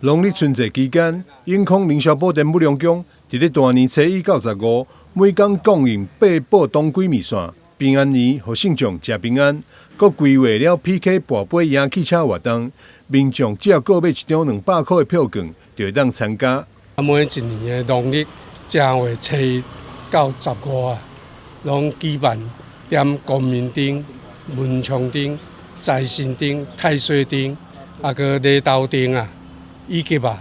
農曆春節期間，永康凌霄寶殿武良宮佇咧大年初一到15，每天供應八寶當歸麵線，平安年互信眾食平安。閣規劃了 PK 跋杯贏汽車活動，民眾只要購買一張200塊的票券，就會當參加。每一年的農曆正月初一到15啊，攏舉辦踮光明頂、文昌頂、財神頂、太歲頂，閣禮道頂啊。以及過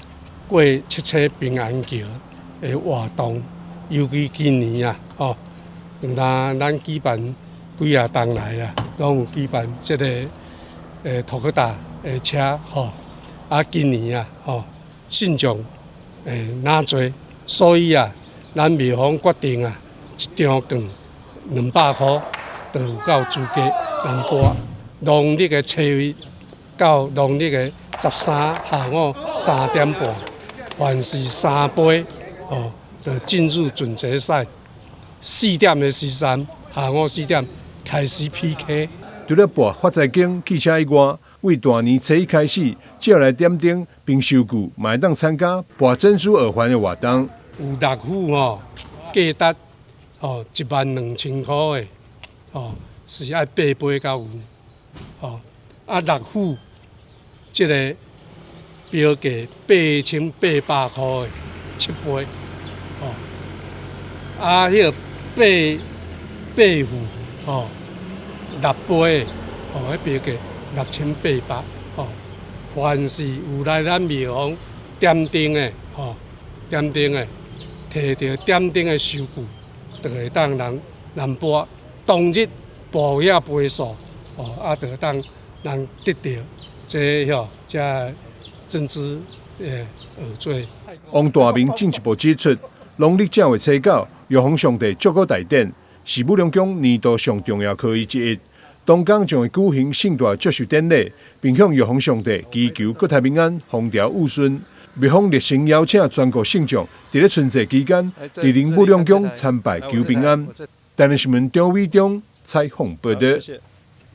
七彩平安橋的活動，尤其今年啊，咱舉辦幾啊檔來啊，攏有舉辦這個托克達的車今年啊，信眾哪多，所以啊，咱廟方決定啊，一張券200塊，就有夠資格參加農曆的初一到農曆的13下午3點半，凡是3杯就進入準決賽。4點的時間，下午4點開始 PK。除了跋發財經汽車以外，為大年初一開始，只要來點燈並收據，嘛會當參加跋珍珠耳環的活動。有樂虎價值12000塊的是要8杯才有樂虎。這個標價8800塊的7杯，迄個8虎6杯，迄標價6800。凡是有來咱廟方點燈的，摕到點燈的收據，就會當人跋當日跋遐杯數，就會當人得到。這珍珠耳墜。王大明進一步指出，農曆正月初9，玉皇上帝祝賀大典是武良宮年度上重要課義之一。當天將會舉行盛大祝壽典禮，並向玉皇上帝祈求國泰民安、風調雨順。廟方熱情邀請全國信眾在咧春節期間蒞臨武良宮參拜求平安。台南新聞張偉忠採訪報道。